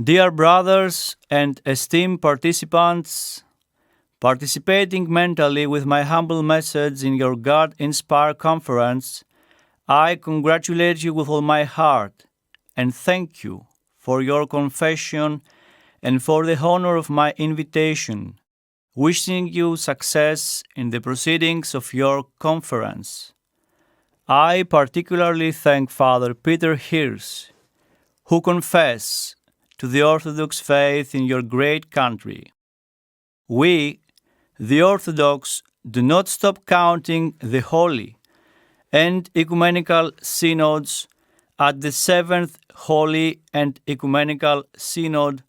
Dear brothers and esteemed participants, participating mentally with my humble message in your God-inspired conference, I congratulate you with all my heart and thank you for your confession and for the honor of my invitation, wishing you success in the proceedings of your conference. I particularly thank Father Peter Hirsch, who confess to the Orthodox faith in your great country. We, the Orthodox, do not stop counting the holy and ecumenical synods at the Seventh Holy and Ecumenical Synod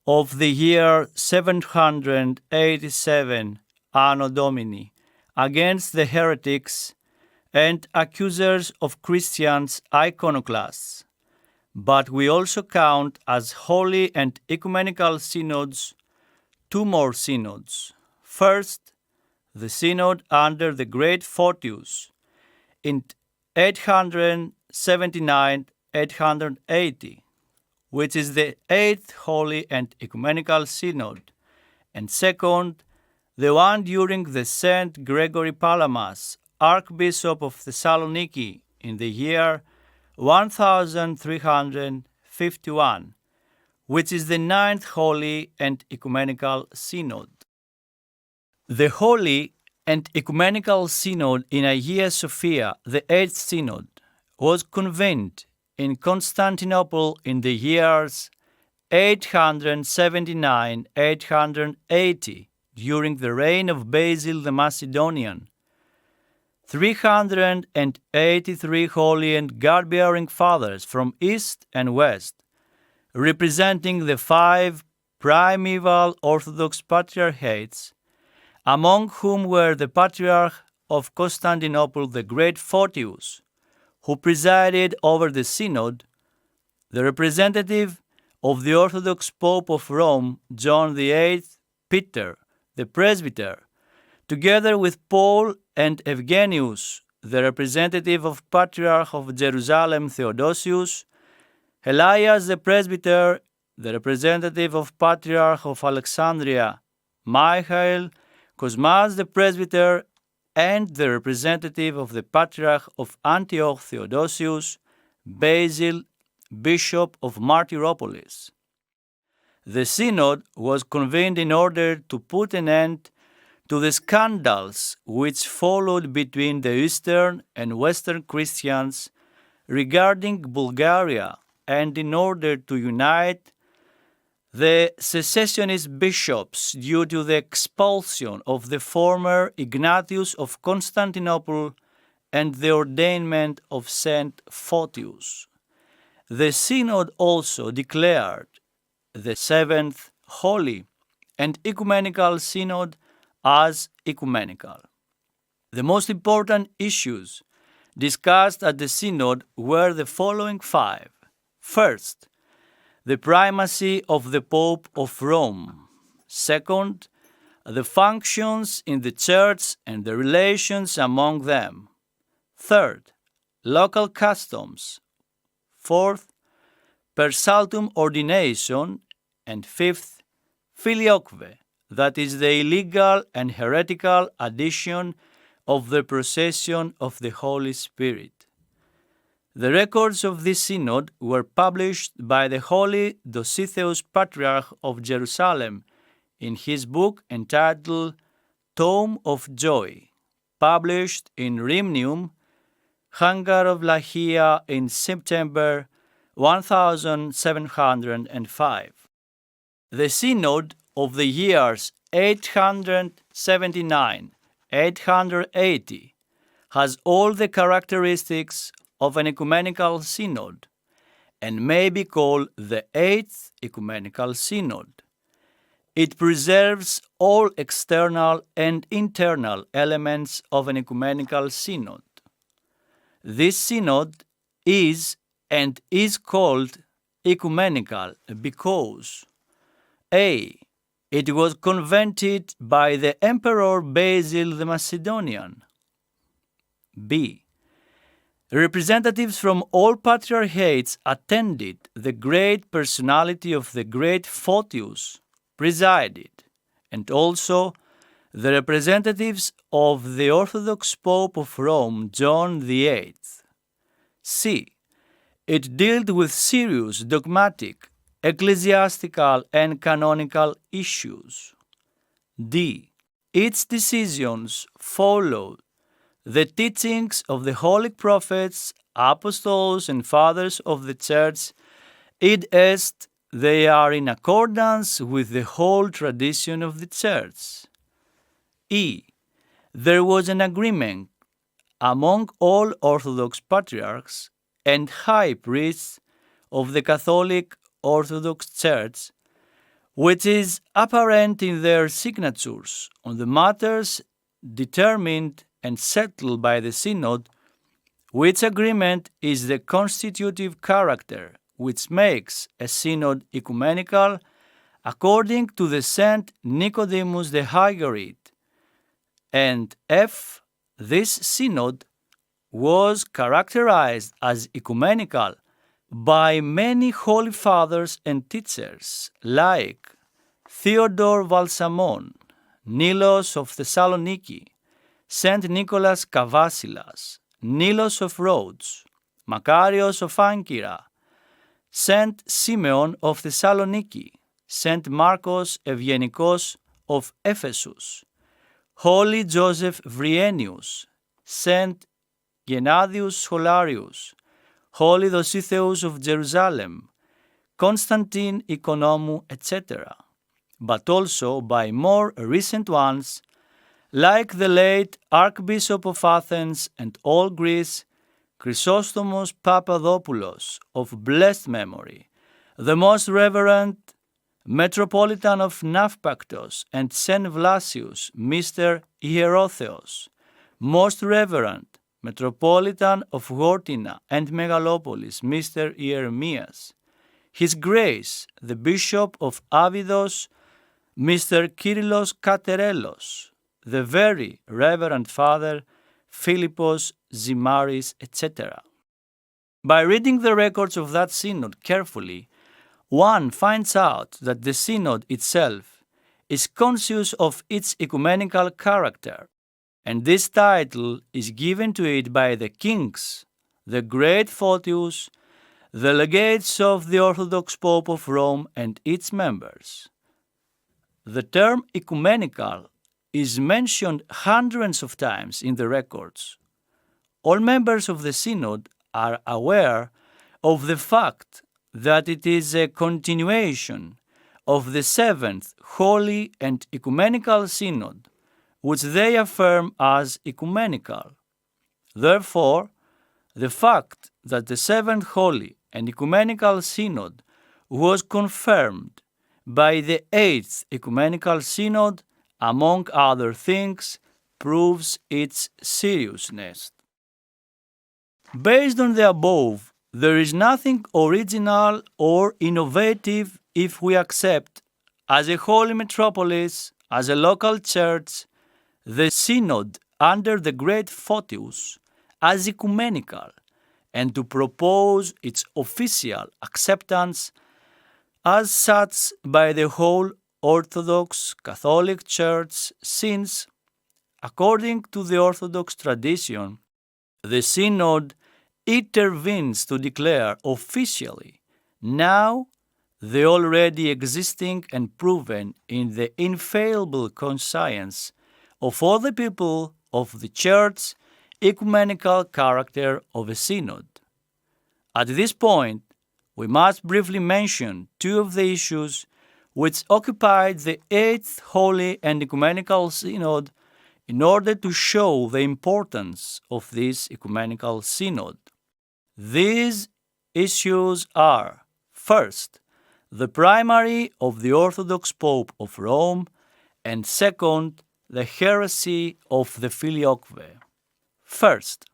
of the year 787 Anno Domini against the heretics and accusers of Christians iconoclasts. But we also count as holy and ecumenical synods two more synods. First, the synod under the great Fouteous in 879-880, which is the Eighth Holy and Ecumenical Synod, and second, the one during the Saint Gregory Palamas, Archbishop of Thessaloniki, in the year 1351, which is the Ninth Holy and Ecumenical Synod. The Holy and Ecumenical Synod in Hagia Sophia, the Eighth Synod, was convened in Constantinople in the years 879-880 during the reign of Basil the Macedonian. 383 holy and God-bearing fathers from East and West, representing the five primeval Orthodox patriarchates, among whom were the Patriarch of Constantinople, the great Photius, who presided over the Synod, the representative of the Orthodox Pope of Rome, John VIII, Peter, the presbyter, together with Paul and Eugenius, the representative of Patriarch of Jerusalem, Theodosius, Elias the presbyter, the representative of Patriarch of Alexandria, Michael, Cosmas the presbyter, and the representative of the Patriarch of Antioch, Theodosius, Basil, Bishop of Martyropolis. The Synod was convened in order to put an end to the scandals which followed between the Eastern and Western Christians regarding Bulgaria, and in order to unite the secessionist bishops due to the expulsion of the former Ignatius of Constantinople and the ordainment of Saint Photius. The Synod also declared the Seventh Holy and Ecumenical Synod as ecumenical. The most important issues discussed at the Synod were the following five. First, the primacy of the Pope of Rome. Second, the functions in the Church and the relations among them. Third, local customs. Fourth, per saltum ordination. And fifth, filioque, that is the illegal and heretical addition of the procession of the Holy Spirit. The records of this synod were published by the Holy Dositheus Patriarch of Jerusalem in his book entitled Tome of Joy, published in Rhymnium, Hangar of Lahia in September 1705. The synod of the years 879-880 has all the characteristics of an ecumenical synod and may be called the Eighth Ecumenical Synod. It preserves all external and internal elements of an ecumenical synod. This synod is and is called ecumenical because A. It was convened by the Emperor Basil the Macedonian. B. Representatives from all patriarchates attended. The great personality of the great Photius presided, and also the representatives of the Orthodox Pope of Rome, John VIII. C. It dealt with serious dogmatic, ecclesiastical, and canonical issues. D. Its decisions followed the teachings of the holy prophets, apostles, and fathers of the Church, i.e., they are in accordance with the whole tradition of the Church. E. There was an agreement among all Orthodox patriarchs and high priests of the Catholic Orthodox Church, which is apparent in their signatures on the matters determined and settled by the Synod, which agreement is the constitutive character which makes a Synod ecumenical, according to the Saint Nicodemus the Hagorite. And F. This Synod was characterized as ecumenical by many holy fathers and teachers like Theodore Valsamon, Nilos of Thessaloniki, Saint Nicholas Kavasilas, Nilos of Rhodes, Makarios of Ancyra, Saint Simeon of Thessaloniki, Saint Marcos Evgenikos of Ephesus, Holy Joseph Vrienius, Saint Gennadius Scholarius, Holy Dositheus of Jerusalem, Constantine Economou, etc., but also by more recent ones like the late Archbishop of Athens and all Greece, Chrysostomos Papadopoulos of blessed memory, the most reverend Metropolitan of Naupactos and Saint Vlasius, Mr. Hierotheos, most reverend Metropolitan of Gortina and Megalopolis, Mr. Ieremias, His Grace the Bishop of Abydos, Mr. Kyrillos Katerellos, the very Reverend Father Philippos Zimaris, etc. By reading the records of that synod carefully, one finds out that the synod itself is conscious of its ecumenical character, and this title is given to it by the kings, the great Photius, the legates of the Orthodox Pope of Rome, and its members. The term ecumenical is mentioned hundreds of times in the records. All members of the synod are aware of the fact that it is a continuation of the Seventh Holy and Ecumenical Synod, which they affirm as ecumenical. Therefore, the fact that the Seventh Holy and Ecumenical Synod was confirmed by the Eighth Ecumenical Synod, among other things, proves its seriousness. Based on the above, there is nothing original or innovative if we accept, as a holy metropolis, as a local church, the synod under the great Photius as ecumenical, and to propose its official acceptance as such by the whole Orthodox Catholic Church, since, according to the Orthodox tradition, the synod intervenes to declare officially now the already existing and proven in the infallible conscience of all the people of the Church ecumenical character of a synod. At this point, we must briefly mention two of the issues which occupied the Eighth Holy and Ecumenical Synod in order to show the importance of this ecumenical synod. These issues are, first, the primary of the Orthodox Pope of Rome, and second, the heresy of the Filioque. First,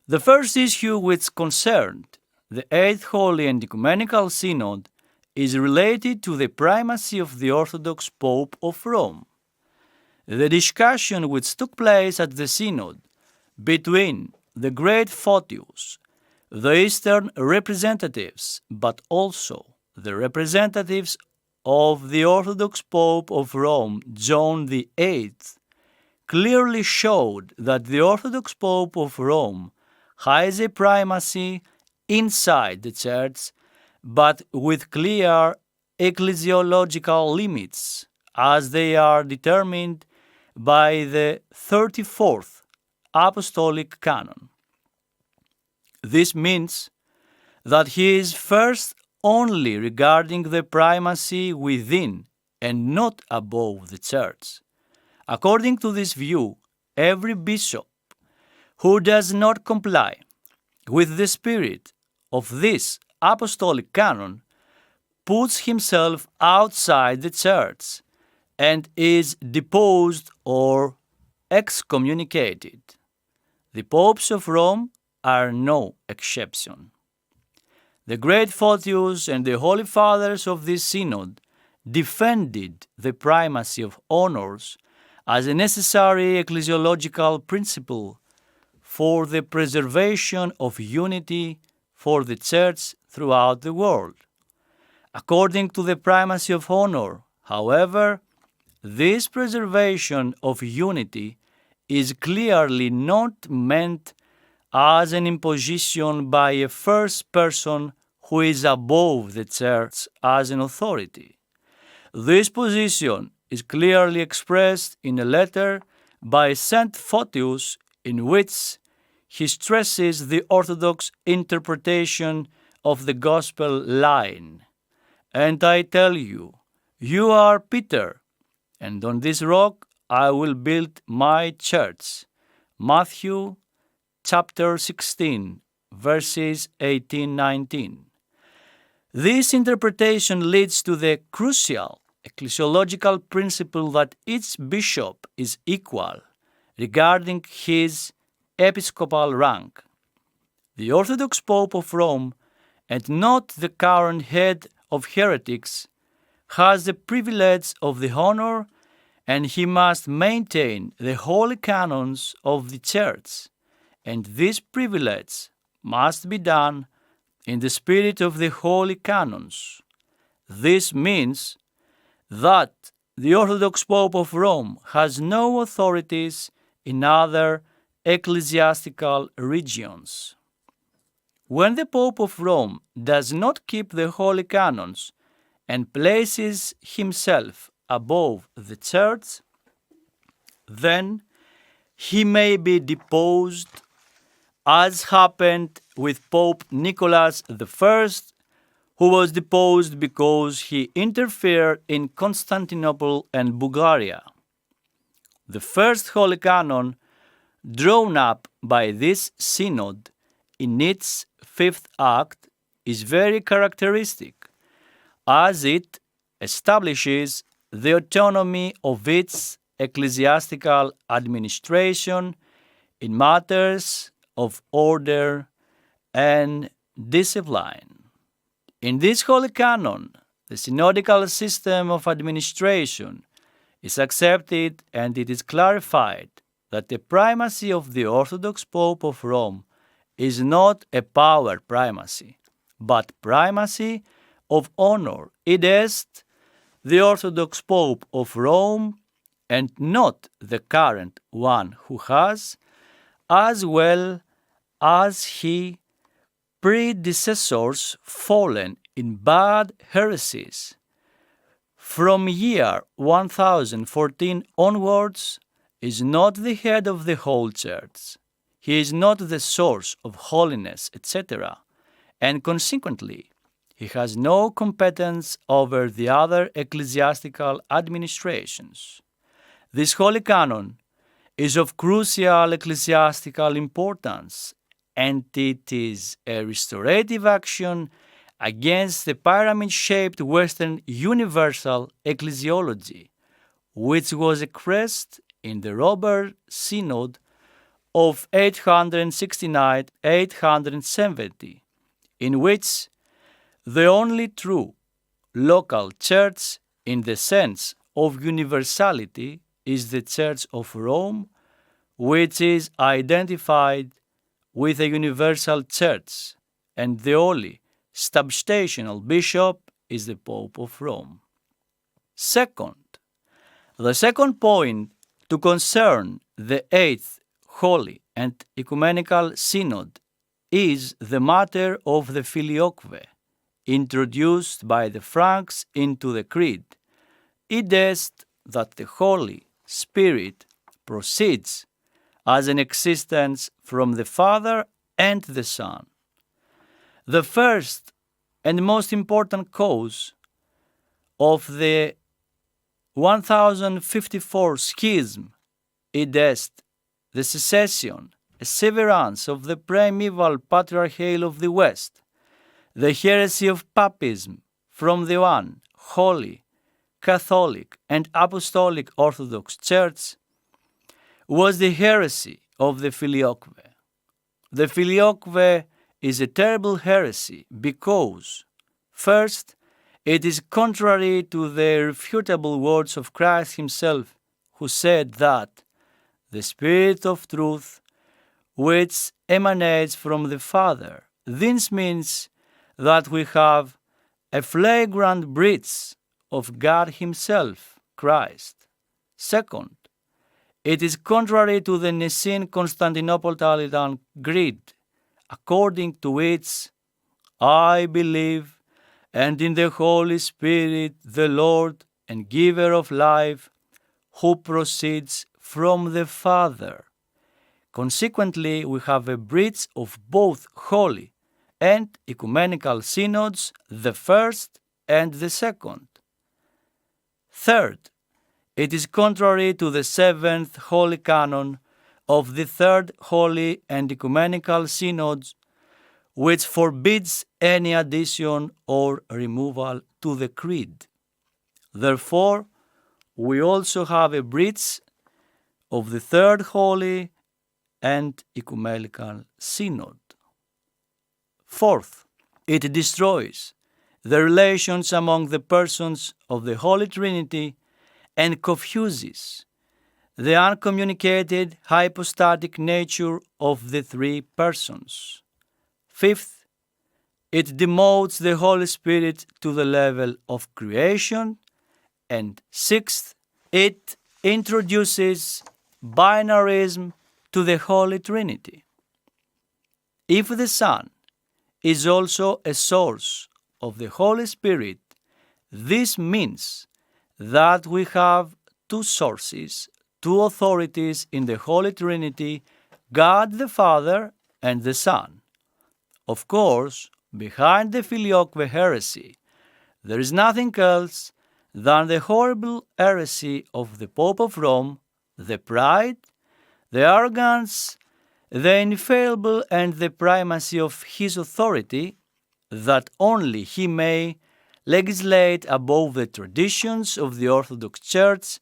the first issue which concerned the Eighth Holy and Ecumenical Synod is related to the primacy of the Orthodox Pope of Rome. The discussion which took place at the Synod between the great Photius, the Eastern representatives, but also the representatives of the Orthodox Pope of Rome, John VIII, clearly showed that the Orthodox Pope of Rome has a primacy inside the Church, but with clear ecclesiological limits, as they are determined by the 34th Apostolic Canon. This means that he is first only regarding the primacy within and not above the Church. According to this view, every bishop who does not comply with the spirit of this apostolic canon puts himself outside the Church and is deposed or excommunicated. The popes of Rome are no exception. The great Photius and the holy fathers of this synod defended the primacy of honors as a necessary ecclesiological principle for the preservation of unity for the Church throughout the world. According to the primacy of honor, however, this preservation of unity is clearly not meant as an imposition by a first person who is above the Church as an authority. This position is clearly expressed in a letter by Saint Photius in which he stresses the orthodox interpretation of the gospel line. And I tell you, you are Peter, and on this rock I will build my church. Matthew chapter 16, verses 18-19. This interpretation leads to the crucial ecclesiological principle that each bishop is equal regarding his episcopal rank. The Orthodox Pope of Rome, and not the current head of heretics, has the privilege of the honor, and he must maintain the holy canons of the Church, and this privilege must be done in the spirit of the holy canons. This means that the Orthodox Pope of Rome has no authorities in other ecclesiastical regions. When the Pope of Rome does not keep the holy canons and places himself above the Church, then he may be deposed, as happened with Pope Nicholas I, who was deposed because he interfered in Constantinople and Bulgaria. The first holy canon drawn up by this synod in its fifth act is very characteristic, as it establishes the autonomy of its ecclesiastical administration in matters of order and discipline. In this holy canon, the synodical system of administration is accepted, and it is clarified that the primacy of the Orthodox Pope of Rome is not a power primacy, but primacy of honor. It is the Orthodox Pope of Rome, and not the current one, who has, as well as his predecessors, fallen in bad heresies. From year 1014 onwards, is not the head of the whole Church. He is not the source of holiness, etc., and consequently, he has no competence over the other ecclesiastical administrations. This holy canon is of crucial ecclesiastical importance, and it is a restorative action against the pyramid-shaped Western universal ecclesiology, which was expressed in the Robert Synod of 869-870, in which the only true local church in the sense of universality is the Church of Rome, which is identified with a universal church, and the only substantial bishop is the Pope of Rome. Second, the second point to concern the Eighth Holy and Ecumenical Synod is the matter of the filioque, introduced by the Franks into the Creed. It is that the Holy Spirit proceeds as an existence from the Father and the Son. The first and most important cause of the 1054 schism is the secession, a severance of the primeval patriarchate of the West, the heresy of papism from the one holy, Catholic, and Apostolic Orthodox Church, was the heresy of the filioque. The filioque is a terrible heresy because, first, it is contrary to the irrefutable words of Christ himself, who said that the Spirit of truth, which emanates from the Father, this means that we have a flagrant breach of God himself, Christ. Second, it is contrary to the Nicene-Constantinopolitan Creed, according to which I believe and in the Holy Spirit, the Lord and giver of life, who proceeds from the Father. Consequently, we have a breach of both holy and ecumenical synods, the first and the second. Third, it is contrary to the seventh holy canon of the Third Holy and Ecumenical Synod, which forbids any addition or removal to the Creed. Therefore, we also have a breach of the Third Holy and Ecumenical Synod. Fourth, it destroys the relations among the persons of the Holy Trinity and confuses the uncommunicated hypostatic nature of the three persons. Fifth, it demotes the Holy Spirit to the level of creation. And sixth, it introduces binarism to the Holy Trinity. If the Son is also a source of the Holy Spirit, this means that we have two sources, two authorities in the Holy Trinity, God the Father and the Son. Of course, behind the filioque heresy, there is nothing else than the horrible heresy of the Pope of Rome, the pride, the arrogance, the infallible and the primacy of his authority, that only he may legislate above the traditions of the Orthodox Church,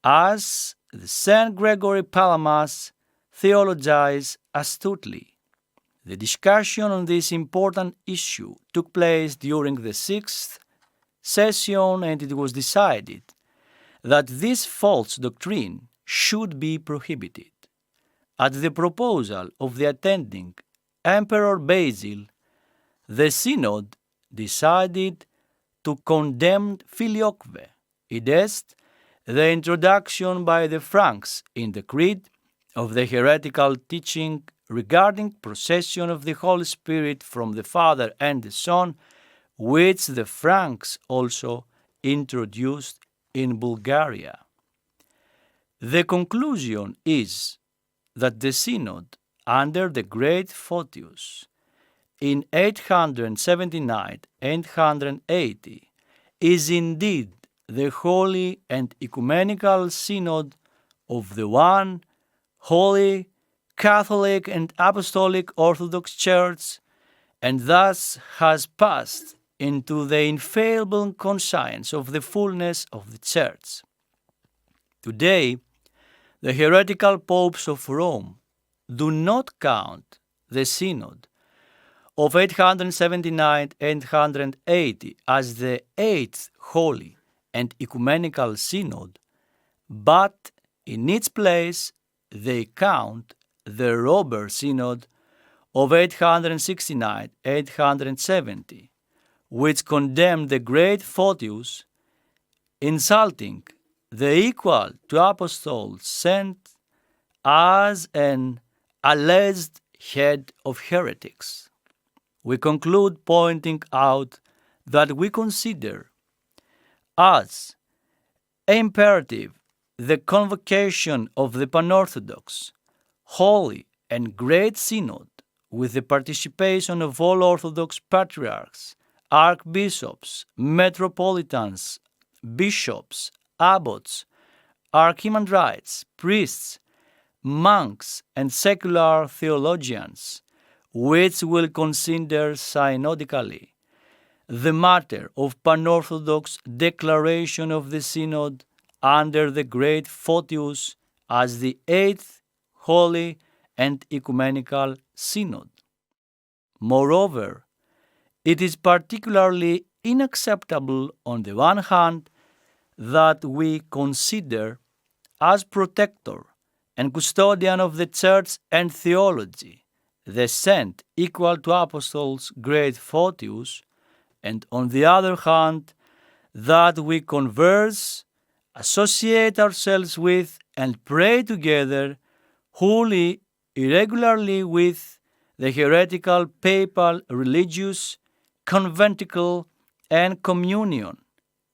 as the Saint Gregory Palamas theologized astutely. The discussion on this important issue took place during the sixth session, and it was decided that this false doctrine should be prohibited. At the proposal of the attending Emperor Basil, the Synod decided to condemn filioque, it is, the introduction by the Franks in the Creed of the heretical teaching regarding procession of the Holy Spirit from the Father and the Son, which the Franks also introduced in Bulgaria. The conclusion is that the Synod, under the great Photius, in 879 and 880, is indeed the Holy and Ecumenical Synod of the one Holy, Catholic and Apostolic Orthodox Church, and thus has passed into the infallible conscience of the fullness of the Church. Today, the heretical popes of Rome do not count the Synod of 879 and 880 as the eighth Holy and Ecumenical Synod, but in its place they count the robber synod of 869-870, which condemned the great Photius, insulting the equal to apostles sent as an alleged head of heretics. We conclude pointing out that we consider as imperative the convocation of the Pan-Orthodox, Holy and Great Synod with the participation of all Orthodox patriarchs, archbishops, metropolitans, bishops, abbots, archimandrites, priests, monks, and secular theologians, which will consider synodically the matter of Pan-Orthodox declaration of the Synod under the great Photius as the Eighth Holy and Ecumenical Synod. Moreover, it is particularly unacceptable on the one hand that we consider as protector and custodian of the Church and theology the saint equal to apostles great Photius, and on the other hand that we converse, associate ourselves with, and pray together wholly, irregularly with the heretical papal religious, conventicle, and communion,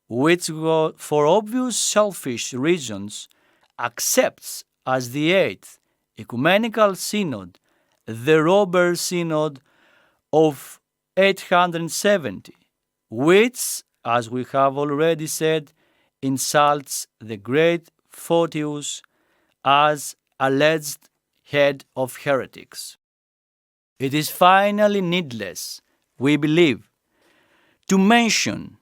which for obvious selfish reasons accepts as the Eighth Ecumenical Synod the robber synod of 870, which, as we have already said, insults the great Photius as alleged head of heretics. It is finally needless, we believe, to mention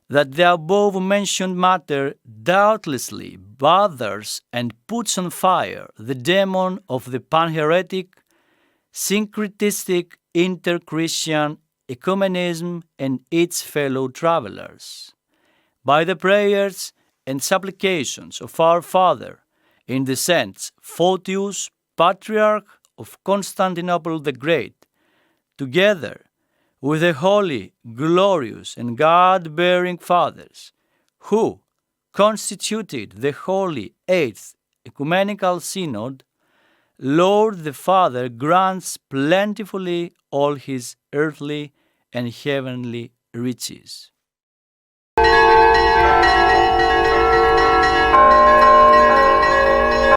that the above-mentioned matter doubtlessly bothers and puts on fire the demon of the pan-heretic, syncretistic, inter-Christian ecumenism and its fellow travelers. By the prayers and supplications of our Father, in the saints Photius, Patriarch of Constantinople the Great, together with the holy, glorious, and God-bearing Fathers, who constituted the Holy Eighth Ecumenical Synod, Lord the Father grants plentifully all his earthly and heavenly riches.